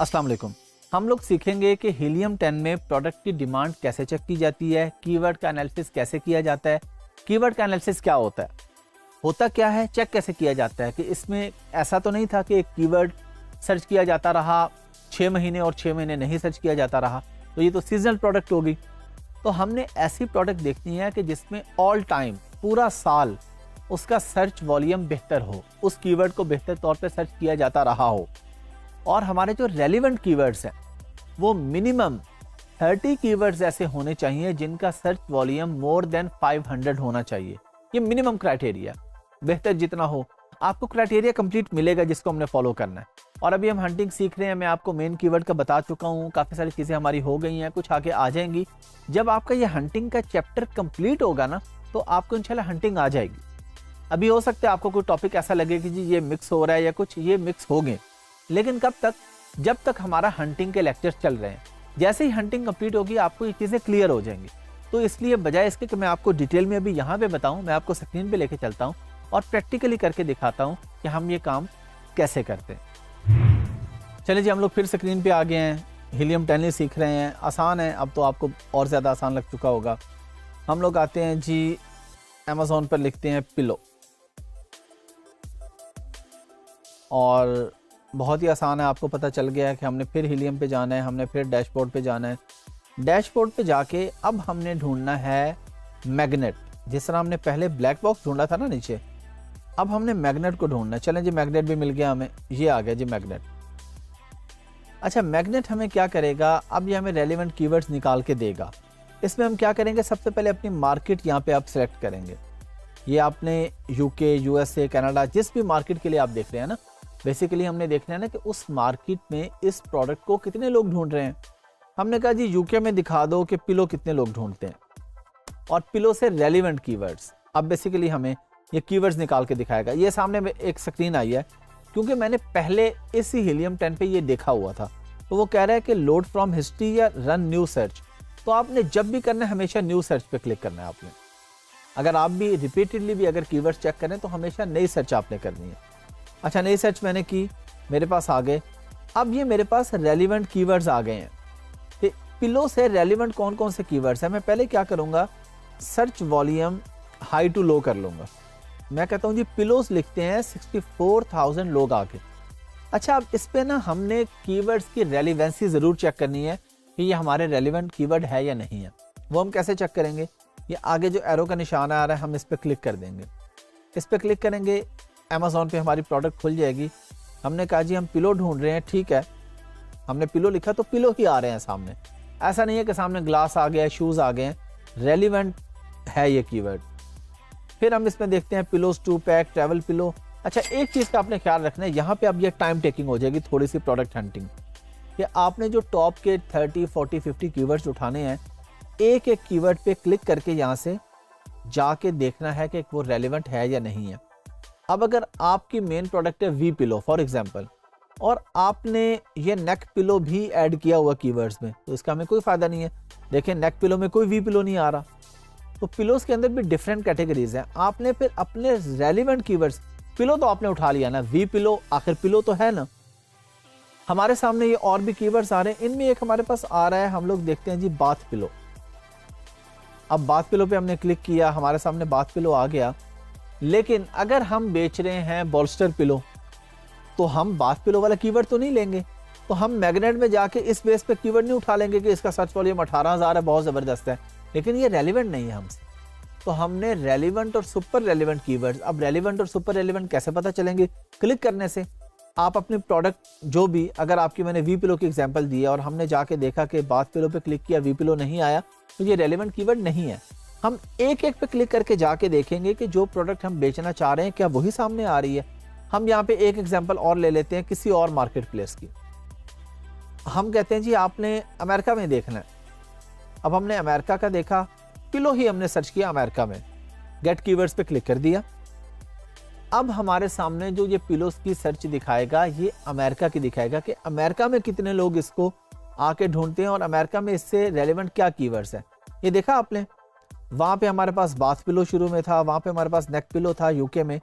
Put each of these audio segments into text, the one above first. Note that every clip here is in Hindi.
अस्सलाम वालेकुम। हम लोग सीखेंगे कि हीलियम 10 में प्रोडक्ट की डिमांड कैसे चेक की जाती है, कीवर्ड का एनालिसिस कैसे किया जाता है, कीवर्ड का एनालिसिस क्या होता क्या है, चेक कैसे किया जाता है कि इसमें ऐसा तो नहीं था कि एक कीवर्ड सर्च किया जाता रहा 6 महीने और 6 महीने नहीं सर्च किया जाता रहा, तो ये तो सीजनल प्रोडक्ट होगी। तो हमने ऐसी प्रोडक्ट देखनी है कि जिसमें ऑल टाइम पूरा साल उसका सर्च वॉल्यूम बेहतर हो, उस कीवर्ड को बेहतर तौर पे सर्च किया जाता रहा हो, और हमारे जो रेलिवेंट कीवर्ड्स हैं वो मिनिमम 30 कीवर्ड्स ऐसे होने चाहिए जिनका सर्च वॉल्यूम मोर देन 500 होना चाहिए। ये मिनिमम क्राइटेरिया, बेहतर जितना हो आपको क्राइटेरिया कंप्लीट मिलेगा जिसको हमने फॉलो करना है। और अभी हम हंटिंग सीख रहे हैं, मैं आपको मेन कीवर्ड का बता चुका हूँ, काफ़ी सारी चीज़ें हमारी हो गई हैं, कुछ आगे आ जाएंगी। जब आपका ये हंटिंग का चैप्टर कंप्लीट होगा ना तो आपको इंशाल्लाह हंटिंग आ जाएगी। अभी हो सकता है आपको कोई टॉपिक ऐसा लगे कि जी ये मिक्स हो रहा है या कुछ, ये मिक्स हो गए, लेकिन कब तक? जब तक हमारा हंटिंग के लेक्चर्स चल रहे हैं। जैसे ही हंटिंग कंप्लीट होगी आपको ये चीज़ें क्लियर हो जाएंगी। तो इसलिए बजाय इसके कि मैं आपको डिटेल में अभी यहाँ पे बताऊँ, मैं आपको स्क्रीन पे लेके चलता हूँ और प्रैक्टिकली करके दिखाता हूँ कि हम ये काम कैसे करते हैं। चलिए जी, हम लोग फिर स्क्रीन पे आ गए हैं, हीलियम 10 सीख रहे हैं। आसान है, अब तो आपको और ज़्यादा आसान लग चुका होगा। हम लोग आते हैं जी अमेज़ॉन पर, लिखते हैं पिलो, और बहुत ही आसान है, आपको पता चल गया है कि हमने फिर हीलियम पे जाना है, हमने फिर डैशबोर्ड पे जाना है। डैशबोर्ड पे जाके अब हमने ढूंढना है मैग्नेट। जिस तरह हमने पहले ब्लैक बॉक्स ढूंढा था ना नीचे, अब हमने मैग्नेट को ढूंढना है। चलें जी, मैग्नेट भी मिल गया हमें, ये आ गया जी मैग्नेट। अच्छा, मैग्नेट हमें क्या करेगा, अब ये हमें रेलिवेंट कीवर्ड्स निकाल के देगा। इसमें हम क्या करेंगे, सबसे पहले अपनी मार्केट यहाँ पे आप सिलेक्ट करेंगे। ये आपने यूके, यूएसए, कनाडा, जिस भी मार्केट के लिए आप देख रहे हैं ना, बेसिकली हमने देखना है ना कि उस मार्केट में इस प्रोडक्ट को कितने लोग ढूंढ रहे हैं। हमने कहा जी यूके में दिखा दो कि पिलो कितने लोग ढूंढते हैं, और पिलो से रेलिवेंट कीवर्ड्स। अब बेसिकली हमें ये कीवर्ड्स निकाल के दिखाएगा। ये सामने में एक स्क्रीन आई है, क्योंकि मैंने पहले इसी हीलियम 10 पे ये देखा हुआ था। तो वो कह रहा है कि लोड फ्रॉम हिस्ट्री या रन न्यू सर्च। तो आपने जब भी करना है हमेशा न्यू सर्च पे क्लिक करना है आपने। अगर आप भी रिपीटेडली भी अगर कीवर्ड्स चेक करें तो हमेशा नई सर्च आपने करनी है। अच्छा, नई सर्च मैंने की, मेरे पास आ गए। अब ये मेरे पास रेलिवेंट कीवर्ड्स आ गए हैं। तो पिलो से रेलिवेंट कौन कौन से कीवर्ड्स हैं, मैं पहले क्या करूंगा, सर्च वॉल्यूम हाई टू लो कर लूंगा। मैं कहता हूं जी पिलोस लिखते हैं, 64,000 लोग आ गए। अच्छा, अब इस पे ना हमने कीवर्ड्स की रेलिवेंसी जरूर चेक करनी है कि ये हमारे रेलिवेंट कीवर्ड है या नहीं है। वो हम कैसे चेक करेंगे, ये आगे जो एरो का निशान आ रहा है हम इस पर क्लिक कर देंगे। इस पर क्लिक करेंगे, अमेज़ॉन पे हमारी प्रोडक्ट खुल जाएगी। हमने कहा जी हम पिलो ढूंढ रहे हैं, ठीक है, हमने पिलो लिखा तो पिलो ही आ रहे हैं सामने। ऐसा नहीं है कि सामने ग्लास आ गया, शूज़ आ गए हैं, रेलिवेंट है ये कीवर्ड। फिर हम इसमें देखते हैं पिलोज 2 पैक, ट्रैवल पिलो। अच्छा, एक चीज़ का आपने ख्याल रखना है, यहाँ पे अब ये टाइम टेकिंग हो जाएगी थोड़ी सी प्रोडक्ट हंटिंग, कि आपने जो टॉप के 30, 40, 50 कीवर्ड्स उठाने हैं, एक एक कीवर्ड पे क्लिक करके यहाँ से जाके देखना है कि वो रेलिवेंट है या नहीं है। अब अगर आपकी मेन प्रोडक्ट है वी पिलो फॉर एग्जांपल, और आपने ये नेक पिलो भी ऐड किया हुआ कीवर्ड्स में, तो इसका हमें कोई फायदा नहीं है। देखिए नेक पिलो में कोई वी पिलो नहीं आ रहा। तो पिलोस के अंदर भी डिफरेंट कैटेगरीज हैं। आपने फिर अपने रेलिवेंट कीवर्ड्स, पिलो तो आपने उठा लिया ना, वी पिलो आखिर पिलो तो है ना। हमारे सामने ये और भी कीवर्ड्स आ रहे हैं, इनमें एक हमारे पास आ रहा है, हम लोग देखते हैं जी बाथ पिलो। अब बाथ पिलो पे हमने क्लिक किया, हमारे सामने बाथ पिलो आ गया। लेकिन अगर हम बेच रहे हैं बॉल्स्टर पिलो, तो हम बाथ पिलो वाला कीवर्ड तो नहीं लेंगे। तो हम मैग्नेट में जाके इस बेस पे कीवर्ड नहीं उठा लेंगे कि इसका सर्च वॉल्यूम 18,000 है, बहुत ज़बरदस्त है, लेकिन ये रेलिवेंट नहीं है हमसे। तो हमने रेलिवेंट और सुपर रेलिवेंट कीवर्ड्स। अब रेलिवेंट और सुपर रेलिवेंट कैसे पता चलेंगे, क्लिक करने से। आप अपनी प्रोडक्ट जो भी, अगर आपकी मैंने वी पिलो की एग्जांपल दी है और हमने जाके देखा कि बाथ पिलो पे क्लिक किया, वी पिलो नहीं आया, तो ये रेलिवेंट कीवर्ड नहीं है। हम एक एक पे क्लिक करके जाके देखेंगे कि जो प्रोडक्ट हम बेचना चाह रहे हैं क्या वही सामने आ रही है। हम यहाँ पे एक एग्जांपल और ले लेते हैं किसी और मार्केट प्लेस की। हम कहते हैं जी आपने अमेरिका में देखना है। अब हमने अमेरिका का देखा, पिलो ही हमने सर्च किया अमेरिका में, गेट कीवर्ड्स पे क्लिक कर दिया। अब हमारे सामने जो ये पिलोस की सर्च दिखाएगा, ये अमेरिका की दिखाएगा कि अमेरिका में कितने लोग इसको आके ढूंढते हैं और अमेरिका में इससे रेलिवेंट क्या कीवर्ड्स हैं। ये देखा आपने, वहाँ पे हमारे पास बाथ पिलो शुरू में था, वहाँ पे हमारे पास नेक पिलो था यूके में,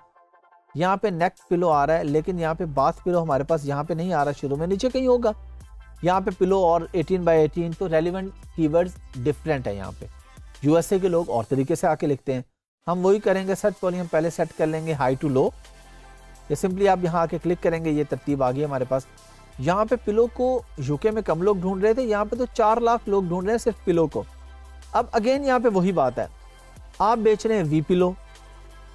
यहाँ पे नेक पिलो आ रहा है, लेकिन यहाँ पे बाथ पिलो हमारे पास यहाँ पे नहीं आ रहा, शुरू में नीचे कहीं होगा। यहाँ पे पिलो और 18x18, तो रेलिवेंट कीवर्ड्स डिफरेंट है। यहाँ पे यूएसए के लोग और तरीके से आके लिखते हैं, हम वही करेंगे। सर्च वॉल्यूम पहले सेट कर लेंगे हाई टू लो, ये सिंपली आप यहाँ आके क्लिक करेंगे, ये तरतीब आ गई हमारे पास। यहाँ पे पिलो को यूके में कम लोग ढूंढ रहे थे, यहाँ पे तो 4 लाख लोग ढूंढ रहे हैं सिर्फ पिलो को। अब अगेन यहाँ पे वही बात है, आप बेच रहे हैं वी पिलो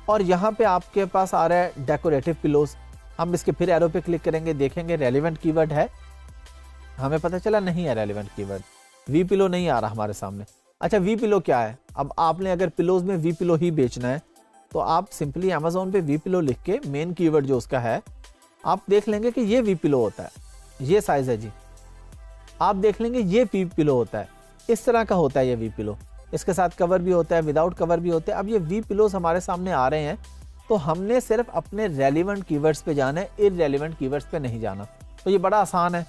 और यहाँ पे आपके पास आ रहा है डेकोरेटिव पिलोज। हम इसके फिर एरो पे क्लिक करेंगे, देखेंगे रेलिवेंट कीवर्ड है, हमें पता चला नहीं है रेलिवेंट कीवर्ड, वी पिलो नहीं आ रहा हमारे सामने। अच्छा वी पिलो क्या है? अब आपने अगर पिलोज में वी पिलो ही बेचना है तो आप सिंपली अमेजोन पे वी पिलो लिख के मेन कीवर्ड जो उसका है आप देख लेंगे कि ये वी पिलो होता है, ये साइज है जी, आप देख लेंगे ये वी पिलो होता है, इस तरह का होता है ये वी पिलो, इसके साथ कवर भी होता है, विदाउट कवर भी होते हैं। अब ये वी पिलोज हमारे सामने आ रहे हैं तो हमने सिर्फ अपने रेलिवेंट कीवर्ड्स पे जाना है, इररेलेवेंट कीवर्ड्स पे नहीं जाना। तो ये बड़ा आसान है,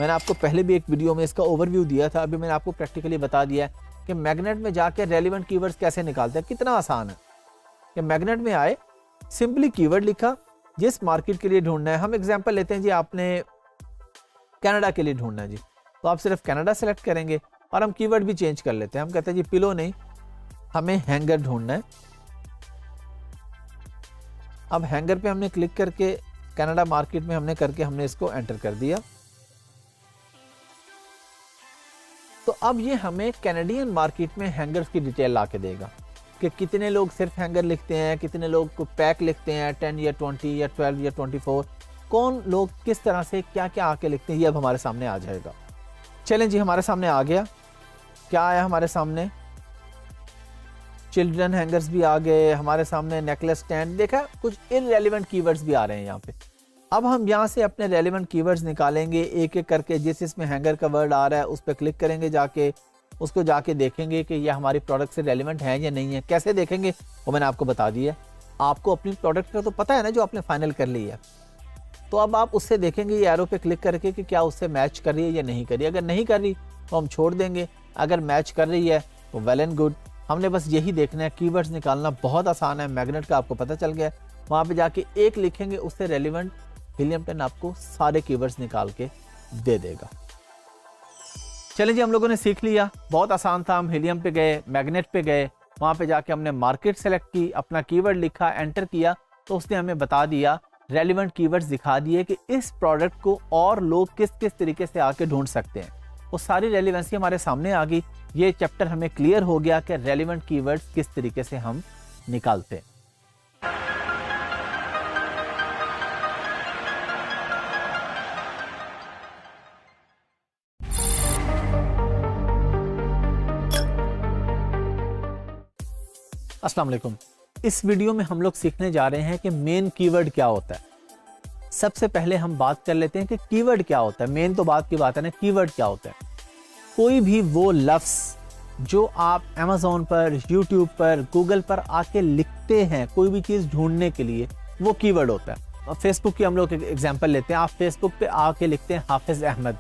मैंने आपको पहले भी एक वीडियो में इसका ओवरव्यू दिया था, अभी मैंने आपको प्रैक्टिकली बता दिया है कि मैग्नेट में जाके रेलिवेंट कीवर्ड्स कैसे निकालते हैं। कितना आसान है कि मैग्नेट में आए, सिंपली कीवर्ड लिखा, जिस मार्केट के लिए ढूंढना है। हम एग्जांपल लेते हैं जी, आपने कनाडा के लिए ढूंढना है जी, तो आप सिर्फ कनाडा सेलेक्ट करेंगे और हम कीवर्ड भी चेंज कर लेते हैं। हम कहते हैं जी पिलो नहीं, हमें हैंगर ढूंढना है। अब हैंगर पे हमने क्लिक करके कनाडा मार्केट में हमने करके हमने इसको एंटर कर दिया। तो अब ये हमें कैनेडियन मार्केट में हैंगर्स की डिटेल ला के देगा कि कितने लोग सिर्फ हैंगर लिखते हैं, कितने लोग को पैक लिखते हैं, 10 या 20 या 12 या 24, कौन लोग किस तरह से क्या क्या आके लिखते हैं, ये अब हमारे सामने आ जाएगा। चलें जी, हमारे सामने आ गया, क्या आया हमारे सामने, चिल्ड्रन हैंगर्स भी आ गए हमारे सामने, नेकलेस स्टैंड, देखा कुछ इररेलेवेंट कीवर्ड्स भी आ रहे हैं यहाँ पे। अब हम यहाँ से अपने रेलिवेंट कीवर्ड्स निकालेंगे एक एक करके, जिस इसमें हैंगर का वर्ड आ रहा है उस पर क्लिक करेंगे, जाके उसको जाके देखेंगे कि ये हमारी प्रोडक्ट से रेलिवेंट है या नहीं है। कैसे देखेंगे वो मैंने आपको बता दिया। आपको अपनी प्रोडक्ट का तो पता है ना जो आपने फाइनल कर ली है, तो अब आप उससे देखेंगे ये एरो पे क्लिक करके कि क्या उससे मैच कर रही है या नहीं कर रही है। अगर नहीं कर रही तो हम छोड़ देंगे, अगर मैच कर रही है तो वेल एंड गुड। हमने बस यही देखना है, कीवर्ड्स निकालना बहुत आसान है। मैग्नेट का आपको पता चल गया, वहाँ पे जाके एक लिखेंगे, उससे रेलिवेंट हीलियम 10 आपको सारे कीवर्ड्स निकाल के दे देगा। चलिए जी, हम लोगों ने सीख लिया, बहुत आसान था। हम हीलियम पे गए, मैग्नेट पे गए, वहाँ पे जाके हमने मार्केट सेलेक्ट की, अपना कीवर्ड लिखा, एंटर किया, तो उसने हमें बता दिया, रेलिवेंट कीवर्ड्स दिखा दिए कि इस प्रोडक्ट को और लोग किस किस तरीके से आके ढूंढ सकते हैं। वो सारी रेलिवेंसी हमारे सामने आ गई। ये चैप्टर हमें क्लियर हो गया कि रेलिवेंट कीवर्ड्स किस तरीके से हम निकालते हैं। अस्सलाम वालेकुम। इस वीडियो में हम लोग सीखने जा रहे हैं कि मेन कीवर्ड क्या होता है। सबसे पहले हम बात कर लेते हैं कि कीवर्ड क्या होता है। मेन तो बात की बात है ना, कीवर्ड क्या होता है। कोई भी वो लफ्ज़ जो आप अमेज़ॉन पर, यूट्यूब पर, गूगल पर आके लिखते हैं कोई भी चीज़ ढूंढने के लिए, वो कीवर्ड होता है। अब फेसबुक की हम लोग एग्जांपल लेते हैं। आप फेसबुक पे आके लिखते हैं हाफिज़ अहमद,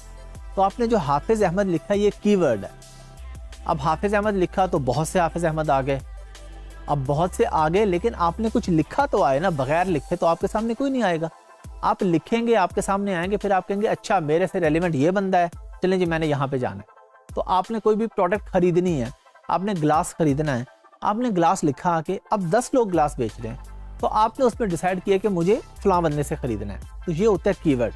तो आपने जो हाफिज़ अहमद लिखा ये कीवर्ड है। अब हाफिज़ अहमद लिखा तो बहुत से हाफिज़ अहमद आ गए, अब बहुत से आ गए, लेकिन आपने कुछ लिखा तो आए ना, बगैर लिखे तो आपके सामने कोई नहीं आएगा। आप लिखेंगे, आपके सामने आएंगे, फिर आप कहेंगे अच्छा मेरे से रेलिवेंट ये बंदा है, चलें जी मैंने यहाँ पे जाना है। तो आपने कोई भी प्रोडक्ट खरीदनी है, आपने ग्लास खरीदना है, आपने ग्लास लिखा आके, अब 10 लोग ग्लास बेच रहे हैं, तो आपने उसमें डिसाइड किया कि मुझे फलां बंदे से खरीदना है, तो ये होता है कीवर्ड।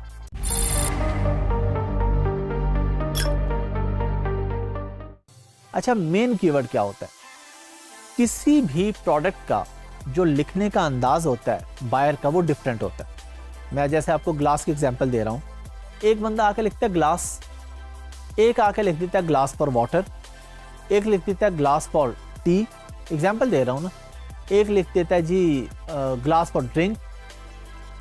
अच्छा, मेन कीवर्ड क्या होता है? किसी भी प्रोडक्ट का जो लिखने का अंदाज होता है बायर का, वो डिफरेंट होता है। मैं जैसे आपको ग्लास की एग्जांपल दे रहा हूँ, एक बंदा आके लिखता है ग्लास, एक आके लिख देता है ग्लास फॉर वाटर, एक लिख देता है ग्लास फॉर टी, एग्जांपल दे रहा हूँ ना, एक लिख देता है जी ग्लास फॉर ड्रिंक।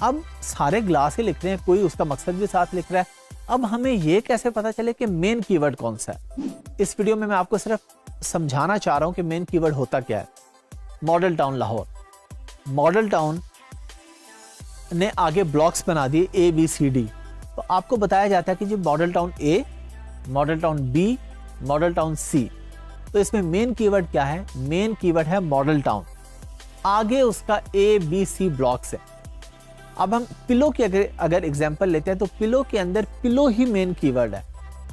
अब सारे ग्लास ही लिख रहे हैं, कोई उसका मकसद भी साथ लिख रहा है। अब हमें ये कैसे पता चले कि मेन कीवर्ड कौन सा है? इस वीडियो में मैं आपको सिर्फ समझाना चाह रहा हूं कि मेन कीवर्ड होता क्या है। Model town Lahore, model town ने आगे ब्लॉक्स बना दिए ए बी सी डी, तो आपको बताया जाता है कि जी model town A, model town B, model town C. तो इसमें मेन कीवर्ड क्या है? मेन कीवर्ड है मॉडल टाउन, आगे उसका ए बी सी ब्लॉक्स है। अब हम पिलो की अगर एग्जांपल लेते हैं तो पिलो के अंदर पिलो ही मेन कीवर्ड है।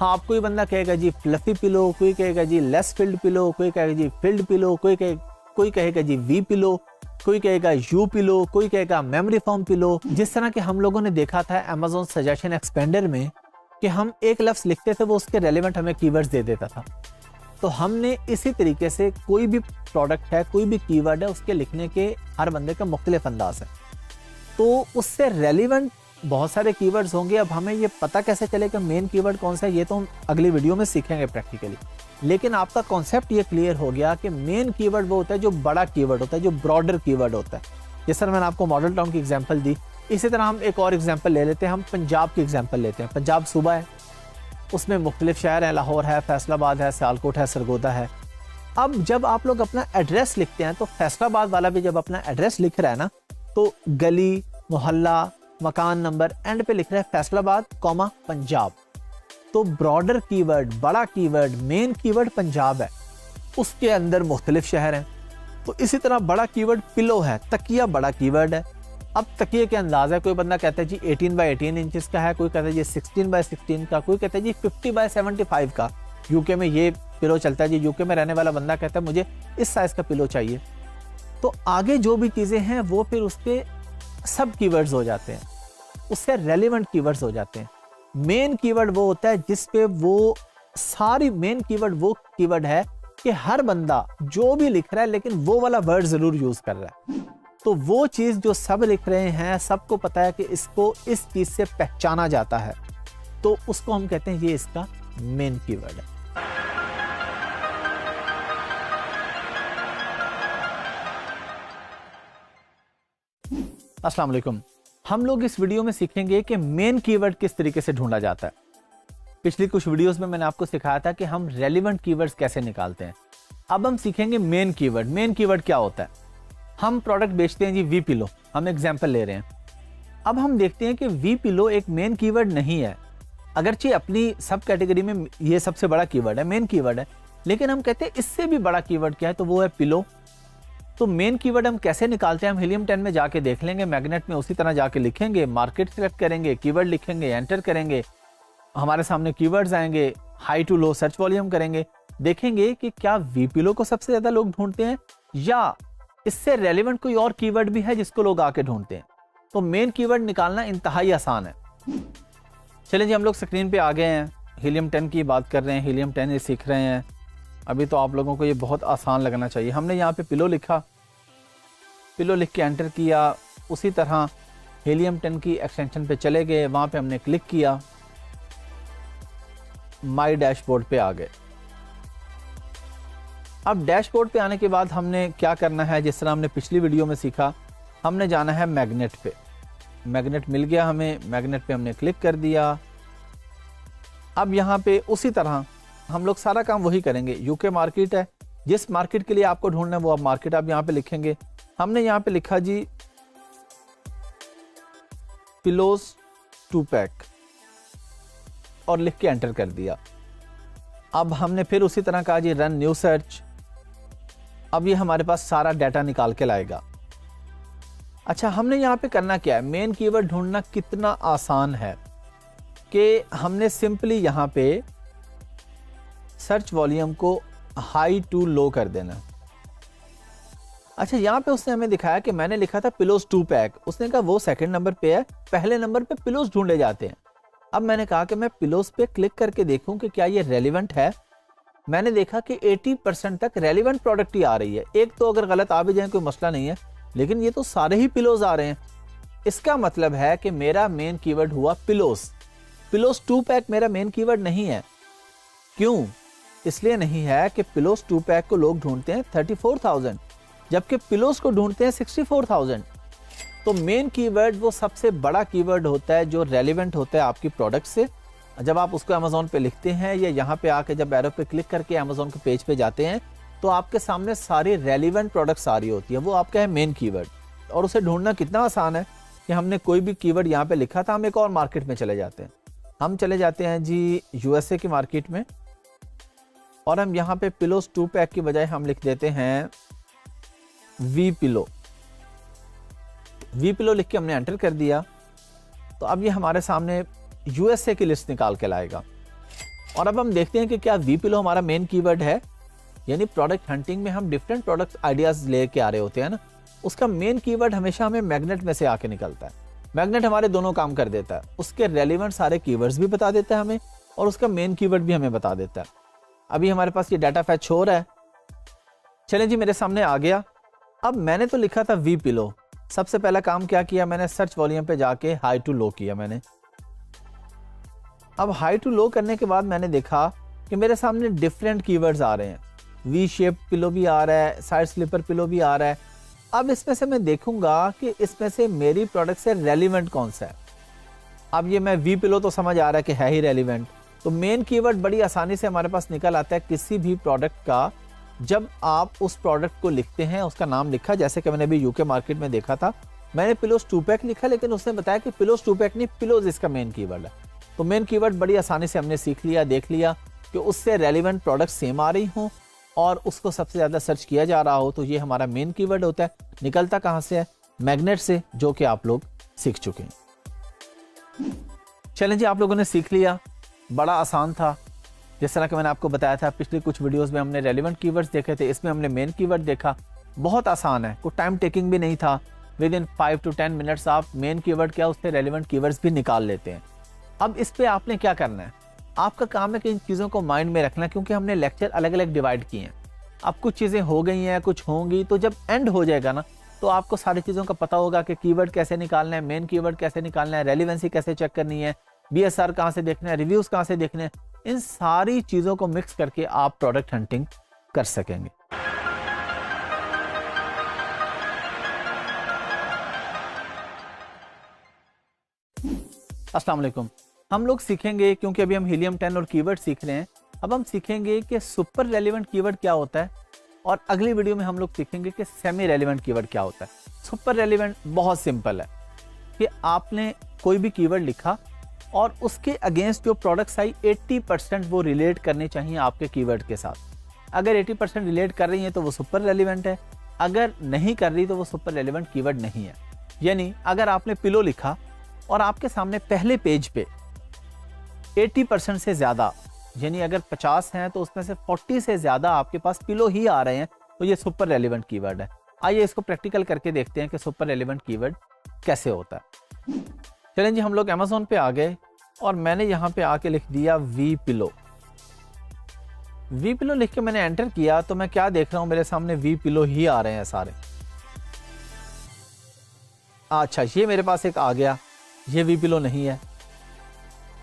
हाँ, कोई बंदा कहेगा जी फ्लफी पिलो, कोई कहेगा जी लेस फिल्ड पिलो, कोई कहेगा जी फिल्ड पिलो, कोई कहेगा जी वी पिलो, कोई कहेगा यू पिलो, कोई कहेगा मेमोरी फॉर्म पिलो। जिस तरह के हम लोगों ने देखा था अमेज़न सजेशन एक्सपेंडर में कि हम एक लफ्ज़ लिखते थे, वो उसके रेलेवेंट हमें कीवर्ड्स दे देता था। तो हमने इसी तरीके से कोई भी प्रोडक्ट है, कोई भी कीवर्ड है, उसके लिखने के हर बंदे का मुख्तलिफ अंदाज है, तो उससे रेलिवेंट बहुत सारे कीवर्ड्स होंगे। अब हमें ये पता कैसे चलेगा मेन कीवर्ड कौन सा है, ये तो हम अगली वीडियो में सीखेंगे प्रैक्टिकली। लेकिन आपका कॉन्सेप्ट ये क्लियर हो गया कि मेन कीवर्ड वो होता है जो बड़ा कीवर्ड होता है, जो ब्रॉडर कीवर्ड होता है। जिस तरह मैंने आपको मॉडल टाउन की एग्जांपल दी, इसी तरह हम एक और एग्जांपल ले लेते हैं। हम पंजाब की एग्जांपल लेते हैं। पंजाब सूबा है, उसमें मुख्तलिफ शहर हैं, लाहौर है, फैसलाबाद है, सियालकोट है, सरगोदा है। अब जब आप लोग अपना एड्रेस लिखते हैं तो फैसलाबाद वाला भी जब अपना एड्रेस लिख रहा है ना, तो गली, मोहल्ला, मकान नंबर, एंड पे लिख रहा है फैसलाबाद कॉमा पंजाब। तो ब्रॉडर कीवर्ड, बड़ा कीवर्ड, मेन कीवर्ड पंजाब है, उसके अंदर मुख्तलिफ शहर हैं। तो इसी तरह बड़ा कीवर्ड पिलो है, तकिया बड़ा कीवर्ड है। अब तकिए के अंदाज है, कोई बंदा कहता है जी 18 बाई 18 इंचेस का है, कोई कहता है जी 16 बाई 16 का, कोई कहता है जी 50 बाई 75 का। यूके में ये पिलो चलता है जी, यूके में रहने वाला बंदा कहता है मुझे इस साइज का पिलो चाहिए। तो आगे जो भी चीज़ें हैं वो फिर उसके सब कीवर्ड्स हो जाते हैं, उससे रेलिवेंट कीवर्ड्स हो जाते हैं। मेन कीवर्ड वो होता है जिस पे वो सारी मेन कीवर्ड वो कीवर्ड है कि हर बंदा जो भी लिख रहा है लेकिन वो वाला वर्ड जरूर यूज कर रहा है। तो वो चीज जो सब लिख रहे हैं, सबको पता है कि इसको इस चीज से पहचाना जाता है, तो उसको हम कहते हैं ये इसका मेन कीवर्ड है। अस्सलाम वालेकुम। हम लोग इस वीडियो में सीखेंगे कि मेन कीवर्ड किस तरीके से ढूंढा जाता है। पिछली कुछ वीडियोस में मैंने आपको सिखाया था कि हम रेलिवेंट कीवर्ड्स कैसे निकालते हैं। अब हम सीखेंगे मेन कीवर्ड। मेन कीवर्ड क्या होता है? हम प्रोडक्ट बेचते हैं जी वी पिलो, हम एग्जांपल ले रहे हैं। अब हम देखते हैं कि वी पिलो एक मेन कीवर्ड नहीं है, अगरचे अपनी सब कैटेगरी में ये सबसे बड़ा कीवर्ड है, मेन कीवर्ड है, लेकिन हम कहते हैं इससे भी बड़ा कीवर्ड क्या है, तो वो है पिलो। तो मेन कीवर्ड हम कैसे निकालते हैं? हम हीलियम 10 में जाके देख लेंगे, मैग्नेट में उसी तरह जाके लिखेंगे, मार्केट सेलेक्ट करेंगे, कीवर्ड लिखेंगे, एंटर करेंगे, हमारे सामने कीवर्ड्स आएंगे, high to low search volume करेंगे, देखेंगे कि क्या वी पिलो को सबसे ज्यादा लोग ढूंढते हैं या इससे रेलिवेंट कोई और कीवर्ड भी है जिसको लोग आके ढूंढते हैं। तो मेन कीवर्ड निकालना इंतहाई आसान है। चलिए जी, हम लोग स्क्रीन पे आ गए हैं, हीलियम 10 की बात कर रहे हैं, हीलियम 10 ये सीख रहे हैं। अभी तो आप लोगों को ये बहुत आसान लगना चाहिए। हमने यहाँ पे पिलो लिखा, पिलो लिख के एंटर किया, उसी तरह हीलियम 10 की एक्सटेंशन पे चले गए, वहाँ पे हमने क्लिक किया, माई डैशबोर्ड पे आ गए। अब डैशबोर्ड पे आने के बाद हमने क्या करना है, जिस तरह हमने पिछली वीडियो में सीखा, हमने जाना है मैग्नेट पे। मैग्नेट मिल गया हमें, मैग्नेट पे हमने क्लिक कर दिया। अब यहाँ पे उसी तरह हम लोग सारा काम वही करेंगे। यूके मार्केट है, जिस मार्केट के लिए आपको ढूंढना है वो आप मार्केट आप यहाँ पे लिखेंगे। हमने यहाँ पे लिखा जी पिलोज 2 पैक और लिख के एंटर कर दिया। अब हमने फिर उसी तरह कहा जी रन न्यू सर्च। अब ये हमारे पास सारा डाटा निकाल के लाएगा। अच्छा, हमने यहाँ पे करना क्या है? मेन कीवर्ड ढूंढना कितना आसान है कि हमने सिंपली यहाँ पे सर्च वॉल्यूम को हाई टू लो कर देना। अच्छा, यहाँ पे उसने हमें दिखाया कि मैंने लिखा था पिलोज 2 पैक, उसने कहा वो सेकंड नंबर पे है, पहले नंबर पे पिलोज ढूंढे जाते हैं। अब मैंने कहा कि मैं पिलोज पे क्लिक करके देखूं कि क्या ये रेलिवेंट है। मैंने देखा कि 80% तक रेलिवेंट प्रोडक्ट ही आ रही है। एक तो अगर गलत आ भी जाए कोई मसला नहीं है, लेकिन ये तो सारे ही पिलोज आ रहे हैं। इसका मतलब है कि मेरा मेन कीवर्ड हुआ पिलोज। पिलोज 2 पैक मेरा मेन कीवर्ड नहीं है। क्यों? इसलिए नहीं है कि पिलोज 2 पैक को लोग ढूंढते हैं 34,000, जबकि पिलोज को ढूंढते हैं 64,000। तो मेन कीवर्ड वो सबसे बड़ा कीवर्ड होता है जो रेलिवेंट होता है आपकी प्रोडक्ट से। जब आप उसको अमेज़ॉन पे लिखते हैं या यहाँ पे आके जब एरो पे क्लिक करके अमेज़ॉन के पेज पे जाते हैं तो आपके सामने सारी रेलिवेंट प्रोडक्ट्स आ रही होती है, वो आपका है मेन कीवर्ड। और उसे ढूंढना कितना आसान है कि हमने कोई भी कीवर्ड यहाँ पे लिखा था, हम एक और मार्केट में चले जाते हैं। हम चले जाते हैं जी USA की मार्केट में, और हम यहाँ पे पिलोज 2 पैक की बजाय हम लिख देते हैं वी पिलो। वी पिलो लिख के हमने एंटर कर दिया। तो अब ये हमारे सामने USA की लिस्ट निकाल के लाएगा। और अब हम देखते हैं कि क्या वी पिलो हमारा मेन कीवर्ड है। यानी प्रोडक्ट हंटिंग में हम डिफरेंट प्रोडक्ट आइडियाज लेके आ रहे होते हैं ना, उसका मेन कीवर्ड हमेशा हमें मैग्नेट में से आके निकलता है। मैग्नेट हमारे दोनों काम कर देता है, उसके रेलिवेंट सारे कीवर्ड्स भी बता देता है हमें और उसका मेन कीवर्ड भी हमें बता देता है। अभी हमारे पास ये डाटा फैच हो रहा है, चलें जी मेरे सामने आ गया। अब मैंने तो लिखा था वी पिलो, सबसे पहला काम क्या किया मैंने, सर्च वॉल्यूम पे जाके हाई टू लो किया मैंने। अब हाई टू लो करने के बाद मैंने देखा कि मेरे सामने डिफरेंट कीवर्ड्स आ रहे हैं। वी शेप पिलो भी आ रहा है, साइड स्लीपर पिलो भी आ रहा है। अब इसमें से मैं देखूंगा कि इसमें से मेरी प्रोडक्ट से रेलिवेंट कौन सा है। अब ये मैं वी पिलो तो समझ आ रहा है कि है ही रेलिवेंट, तो मेन कीवर्ड बड़ी आसानी से हमारे पास निकल आता है किसी भी प्रोडक्ट का। जब आप उस प्रोडक्ट को लिखते हैं, उसका नाम लिखा, जैसे कि मैंने अभी यूके मार्केट में देखा था, मैंने पिलोज 2 पैक लिखा, लेकिन उसने बताया कि पिलोज 2 पैक नहीं, पिलोज इसका मेन कीवर्ड है। तो मेन कीवर्ड बड़ी आसानी से हमने सीख लिया, देख लिया कि उससे रेलिवेंट प्रोडक्ट सेम आ रही हों और उसको सबसे ज़्यादा सर्च किया जा रहा हो, तो ये हमारा मेन कीवर्ड होता है। निकलता कहाँ से है? मैग्नेट से, जो कि आप लोग सीख चुके हैं। चलें जी, आप लोगों ने सीख लिया, बड़ा आसान था। जिस तरह कि मैंने आपको बताया था, पिछले कुछ वीडियोस में हमने रेलिवेंट कीवर्ड्स देखे थे, इसमें हमने मेन कीवर्ड देखा। बहुत आसान है, कोई टाइम टेकिंग भी नहीं था। विद इन 5 to 10 मिनट्स आप मेन कीवर्ड क्या, उससे रेलिवेंट कीवर्ड्स भी निकाल लेते हैं। अब इस पे आपने क्या करना है, आपका काम है कि इन चीज़ों को माइंड में रखना, क्योंकि हमने लेक्चर अलग अलग डिवाइड किए हैं। अब कुछ चीज़ें हो गई हैं, कुछ होंगी, तो जब एंड हो जाएगा ना, तो आपको सारी चीज़ों का पता होगा कि कीवर्ड कैसे निकालना है, मेन कीवर्ड कैसे निकालना है, रेलिवेंसी कैसे चेक करनी है, BSR कहाँ से देखना है, रिव्यूज़ कहाँ से देखने हैं। इन सारी चीज़ों को मिक्स करके आप प्रोडक्ट हंटिंग कर सकेंगे। अस्सलाम वालेकुम। हम लोग सीखेंगे, क्योंकि अभी हम हीलियम 10 और कीवर्ड सीख रहे हैं, अब हम सीखेंगे कि सुपर रेलिवेंट कीवर्ड क्या होता है, और अगली वीडियो में हम लोग सीखेंगे कि सेमी रेलिवेंट कीवर्ड क्या होता है। सुपर रेलिवेंट बहुत सिंपल है कि आपने कोई भी कीवर्ड लिखा और उसके अगेंस्ट जो प्रोडक्ट्स आई 80% वो रिलेट करनी चाहिए आपके कीवर्ड के साथ। अगर 80% रिलेट कर रही है तो वो सुपर रेलिवेंट है, अगर नहीं कर रही तो वो सुपर रेलिवेंट कीवर्ड नहीं है। यानी अगर आपने पिलो लिखा और आपके सामने पहले पेज पे 80% से ज़्यादा, यानी अगर 50 हैं तो उसमें से 40 से ज़्यादा आपके पास पिलो ही आ रहे हैं, तो ये सुपर रेलिवेंट कीवर्ड है। आइए इसको प्रैक्टिकल करके देखते हैं कि सुपर रेलिवेंट कीवर्ड कैसे होता है। चलें जी, हम लोग अमेज़ॉन पे आ गए और मैंने यहाँ पे आके लिख दिया वी पिलो। वी पिलो लिख के मैंने एंटर किया तो मैं क्या देख रहा हूँ, मेरे सामने वी पिलो ही आ रहे हैं सारे। अच्छा, ये मेरे पास एक आ गया, ये वी पिलो नहीं है।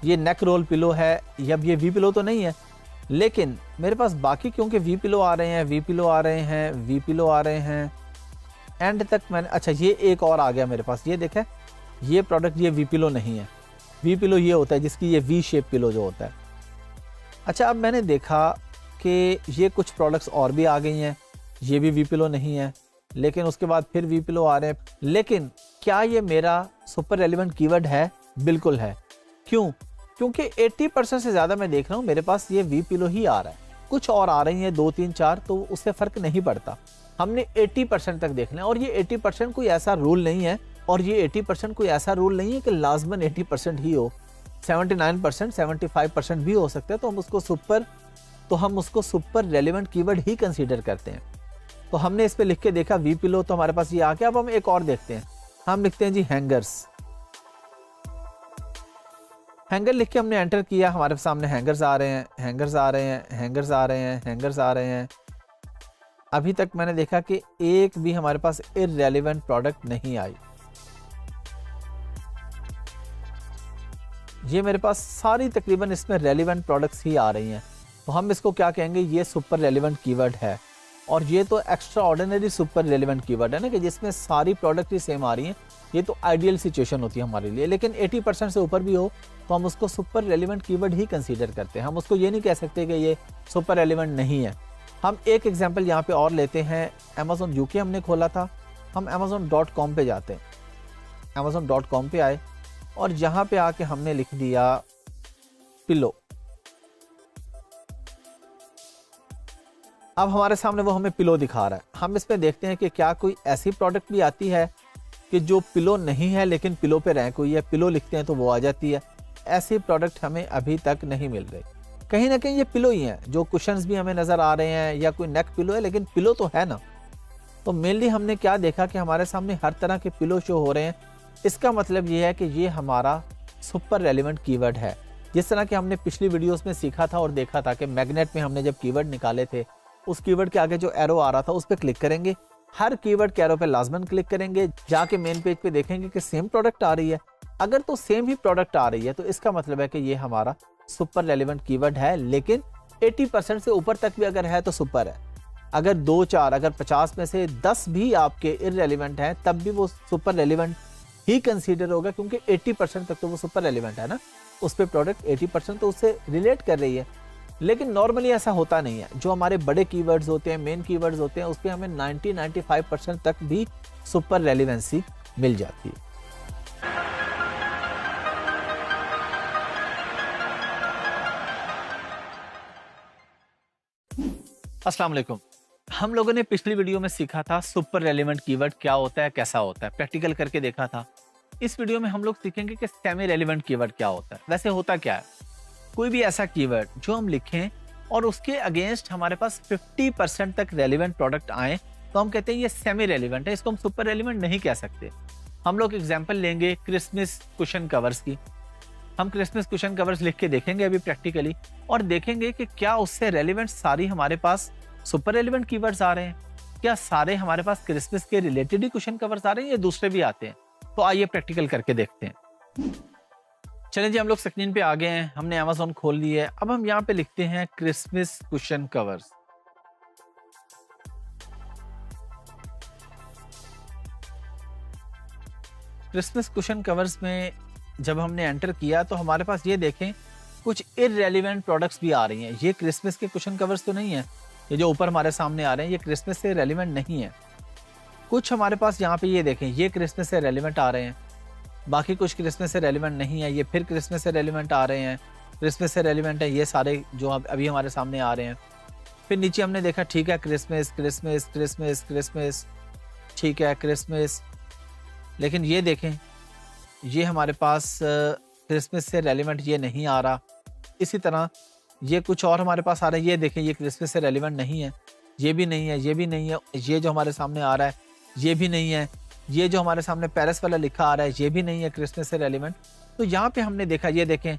ये नेक रोल पिलो है, अब ये वी पिलो तो नहीं है, लेकिन मेरे पास बाकी क्योंकि वी पिलो आ रहे हैं, वी पिलो आ रहे हैं, वी पिलो आ रहे हैं, एंड तक मैंने, अच्छा ये एक और आ गया मेरे पास, ये देखें, ये प्रोडक्ट, ये वी पिलो नहीं है। वी पिलो ये होता है जिसकी ये वी शेप पिलो जो होता है। अच्छा, अब मैंने देखा कि ये कुछ प्रोडक्ट्स और भी आ गई हैं, ये भी वी पिलो नहीं है, लेकिन उसके बाद फिर वी पिलो आ रहे हैं। लेकिन क्या ये मेरा सुपर रेलिवेंट कीवर्ड है? बिल्कुल है। क्यों? क्योंकि 80% से ज़्यादा मैं देख रहा हूँ मेरे पास ये वी पिलो ही आ रहा है। कुछ और आ रही हैं 2 3 4, तो उससे फ़र्क नहीं पड़ता। हमने 80% तक देखना है, और ये 80% कोई ऐसा रूल नहीं है, और ये 80% कोई ऐसा रूल नहीं है कि लाजमन 80% ही हो। 79%, 75% भी हो सकता है, तो हम उसको सुपर रेलिवेंट कीवर्ड ही कंसीडर करते हैं। तो हमने इस पे लिख के देखा वी पिलो, तो हमारे पास ये आ गया। अब हम एक और देखते हैं, हम लिखते हैं जी हैंगर्स। हैंगर लिख के हमने एंटर किया, हमारे सामने हैंगर्स आ रहे हैं, हैंगर्स आ रहे हैं, हैंगर्स आ रहे हैं, हैंगर्स आ रहे हैं। अभी तक मैंने देखा कि एक भी हमारे पास इररेलेवेंट प्रोडक्ट नहीं आई। ये मेरे पास सारी तकरीबन इसमें रेलिवेंट प्रोडक्ट्स ही आ रही हैं, तो हम इसको क्या कहेंगे, ये सुपर रेलिवेंट कीवर्ड है। और ये तो extra ordinary super relevant keyword है ना, कि जिसमें सारी प्रोडक्ट ही सेम आ रही हैं। ये तो आइडियल सिचुएशन होती है हमारे लिए, लेकिन 80% से ऊपर भी हो तो हम उसको सुपर रेलिवेंट कीवर्ड ही कंसीडर करते हैं। हम उसको ये नहीं कह सकते कि ये सुपर रेलिवेंट नहीं है। हम एक एग्जांपल यहाँ पे और लेते हैं। अमेज़ॉन यूके हमने खोला था, हम amazon.com पे जाते हैं। amazon.com पे आए और यहाँ पे आके हमने लिख दिया पिलो। अब हमारे सामने वो हमें पिलो दिखा रहा है। हम इस पे देखते हैं कि क्या कोई ऐसी प्रोडक्ट भी आती है कि जो पिलो नहीं है लेकिन पिलो पे रैंक हुई है। पिलो लिखते हैं तो वो आ जाती है। ऐसी प्रोडक्ट हमें अभी तक नहीं मिल रही। कहीं ना कहीं ये पिलो ही हैं, जो कुशन्स भी हमें नज़र आ रहे हैं या कोई नेक पिलो है, लेकिन पिलो तो है ना। तो मेनली हमने क्या देखा कि हमारे सामने हर तरह के पिलो शो हो रहे हैं। इसका मतलब ये है कि ये हमारा सुपर रेलिवेंट कीवर्ड है। जिस तरह कि हमने पिछली वीडियोस में सीखा था और देखा था कि मैग्नेट में हमने जब कीवर्ड निकाले थे, उस कीवर्ड के आगे जो एरो आ रहा था उस पर क्लिक करेंगे, हर कीवर्ड के एरो पे लाजमन क्लिक करेंगे, जाके मेन पेज पे देखेंगे कि सेम प्रोडक्ट आ रही है। अगर तो सेम ही प्रोडक्ट आ रही है तो इसका मतलब है कि ये हमारा सुपर रेलिवेंट कीवर्ड है, लेकिन 80% से ऊपर तक भी अगर है तो सुपर है। अगर 2-4 अगर 50 में से 10 भी आपके इररेलेवेंट हैं तब भी वो सुपर रेलिवेंट ही कंसीडर होगा, क्योंकि 80% तक तो वो सुपर रेलिवेंट है ना, उस पर प्रोडक्ट 80% तो उससे रिलेट कर रही है। लेकिन नॉर्मली ऐसा होता नहीं है। जो हमारे बड़े कीवर्ड्स होते हैं, मेन कीवर्ड्स होते हैं, उस पर हमें 90-95% तक भी सुपर रेलिवेंसी मिल जाती है। अस्सलाम वालेकुम। हम लोगों ने पिछली वीडियो में सीखा था सुपर रेलिवेंट कीवर्ड क्या होता है, कैसा होता है, प्रैक्टिकल करके देखा था। इस वीडियो में हम लोग सीखेंगे कि सेमी रेलिवेंट कीवर्ड क्या होता है। वैसे होता क्या है, कोई भी ऐसा कीवर्ड जो हम लिखें और उसके अगेंस्ट हमारे पास 50% तक रेलिवेंट प्रोडक्ट आए तो हम कहते हैं ये सेमी रेलिवेंट है, इसको हम सुपर रेलिवेंट नहीं कह सकते। हम लोग एग्जाम्पल लेंगे क्रिसमस कुशन कवर्स की। हम क्रिसमस कुशन कवर्स लिख के देखेंगे अभी प्रैक्टिकली, और देखेंगे कि क्या उससे रेलिवेंट सारी हमारे पास सुपर रेलिवेंट कीवर्ड्स आ रहे हैं, क्या सारे हमारे पास क्रिसमस के रिलेटेड ही कुशन कवर्स आ रहे हैं या दूसरे भी आते हैं। तो आइए प्रैक्टिकल करके देखते हैं। चलें जी, हम लोग स्क्रीन पे आ गए हैं, हमने अमेज़न खोल लिया है। अब हम यहाँ पे लिखते हैं Christmas cushion covers. Christmas cushion covers में जब हमने एंटर किया तो हमारे पास ये देखें कुछ इररेलेवेंट प्रोडक्ट्स भी आ रही हैं। ये क्रिसमस के कुशन कवर्स तो नहीं है, ये जो ऊपर हमारे सामने आ रहे हैं ये क्रिसमस से रेलिवेंट नहीं है। कुछ हमारे पास यहाँ पे ये देखें ये क्रिसमस से रेलिवेंट आ रहे हैं, बाकी कुछ क्रिसमस से रेलिवेंट नहीं है। ये फिर क्रिसमस से रेलिवेंट आ रहे हैं, क्रिसमस से रेलिवेंट है ये सारे जो अभी हमारे सामने आ रहे हैं। फिर नीचे हमने देखा ठीक है क्रिसमस क्रिसमस क्रिसमस क्रिसमस, ठीक है क्रिसमस, लेकिन ये देखें ये हमारे पास क्रिसमस से रेलिवेंट ये नहीं आ रहा। इसी तरह ये कुछ और हमारे पास आ रहा है, ये देखें ये क्रिसमस से रेलिवेंट नहीं है, ये भी नहीं है, ये भी नहीं है, ये जो हमारे सामने आ रहा है ये भी नहीं है, ये जो हमारे सामने पेरिस वाला लिखा आ रहा है ये भी नहीं है क्रिसमस से रेलिवेंट। तो यहाँ पे हमने देखा ये देखें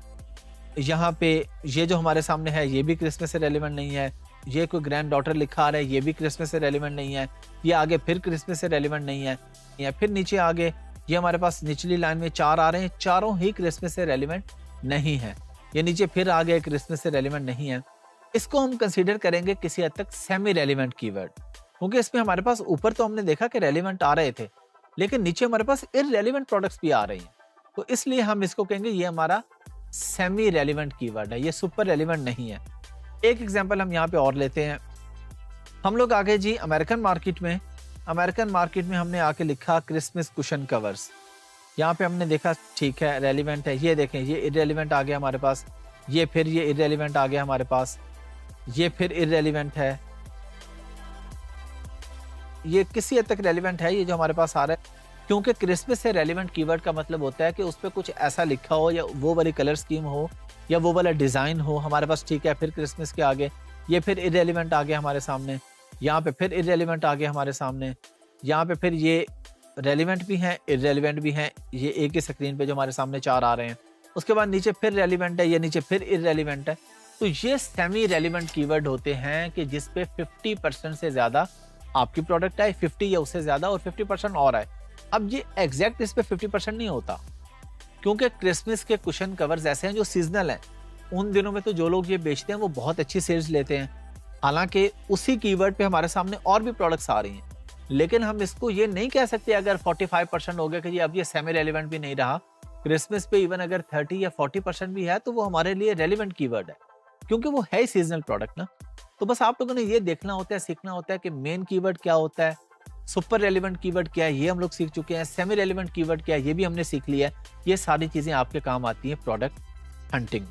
यहाँ पे ये जो हमारे सामने है ये भी क्रिसमस से रेलिवेंट नहीं है, ये कोई ग्रैंड डॉटर लिखा आ रहा है ये भी क्रिसमस से रेलिवेंट नहीं है, ये आगे फिर क्रिसमस से रेलिवेंट नहीं है, या फिर नीचे आगे ये हमारे पास निचली लाइन में 4 आ रहे हैं, चारों ही क्रिसमस से रेलिवेंट नहीं है। ये नीचे फिर आगे क्रिसमस से रेलिवेंट नहीं है। इसको हम कंसीडर करेंगे किसी हद तक सेमी रेलिवेंट कीवर्ड, क्योंकि इसमें हमारे पास ऊपर तो हमने देखा कि रेलिवेंट आ रहे थे, लेकिन नीचे हमारे पास इररेलेवेंट प्रोडक्ट्स भी आ रही हैं। तो इसलिए हम इसको कहेंगे ये हमारा सेमी रेलिवेंट कीवर्ड है, ये सुपर रेलिवेंट नहीं है। एक एग्जांपल हम यहाँ पे और लेते हैं। हम लोग आगे जी अमेरिकन मार्केट में हमने आके लिखा क्रिसमस कुशन कवर्स। यहाँ पे हमने देखा ठीक है रेलिवेंट है, ये देखें ये इररेलेवेंट आ गया हमारे पास, ये फिर ये इररेलेवेंट आ गया हमारे पास, ये फिर इररेलेवेंट है, ये किसी हद तक रेलिवेंट है ये जो हमारे पास आ रहा है, क्योंकि क्रिसमस से रेलिवेंट कीवर्ड का मतलब होता है कि उस पर कुछ ऐसा लिखा हो या वो वाली कलर स्कीम हो या वो वाला डिज़ाइन हो हमारे पास। ठीक है फिर क्रिसमस के आगे ये फिर इररेलेवेंट आ गया हमारे सामने, यहाँ पे फिर इररेलेवेंट आ गया हमारे सामने, यहाँ पे फिर ये रेलिवेंट भी हैं इररेलेवेंट भी हैं, ये एक ही स्क्रीन पे जो हमारे सामने 4 आ रहे हैं। उसके बाद नीचे फिर रेलिवेंट है, ये नीचे फिर इररेलेवेंट है। तो ये सेमी रेलिवेंट कीवर्ड होते हैं कि जिस पे 50% से ज़्यादा आपकी प्रोडक्ट आए, 50 या उससे ज़्यादा, और 50% और आए। अब ये एग्जैक्ट इस पे 50% नहीं होता, क्योंकि क्रिसमस के कुशन कवर्स ऐसे हैं जो सीजनल हैं। उन दिनों में तो जो लोग ये बेचते हैं वो बहुत अच्छी सेल्स लेते हैं, हालांकि उसी कीवर्ड पे हमारे सामने और भी प्रोडक्ट्स आ रही हैं। लेकिन हम इसको ये नहीं कह सकते अगर 45% हो गया कि अब ये सेमी रेलिवेंट भी नहीं रहा, क्रिसमस पे इवन अगर 30 या 40% भी है तो वो हमारे लिए रेलिवेंट कीवर्ड है, क्योंकि वो है सीजनल प्रोडक्ट ना। तो बस आप लोगों ने ये देखना होता है, सीखना होता है कि मेन कीवर्ड क्या होता है, सुपर रेलिवेंट कीवर्ड क्या है, ये हम लोग सीख चुके हैं। सेमी रेलिवेंट कीवर्ड क्या है ये भी हमने सीख लिया है। ये सारी चीजें आपके काम आती हैं प्रोडक्ट हंटिंग।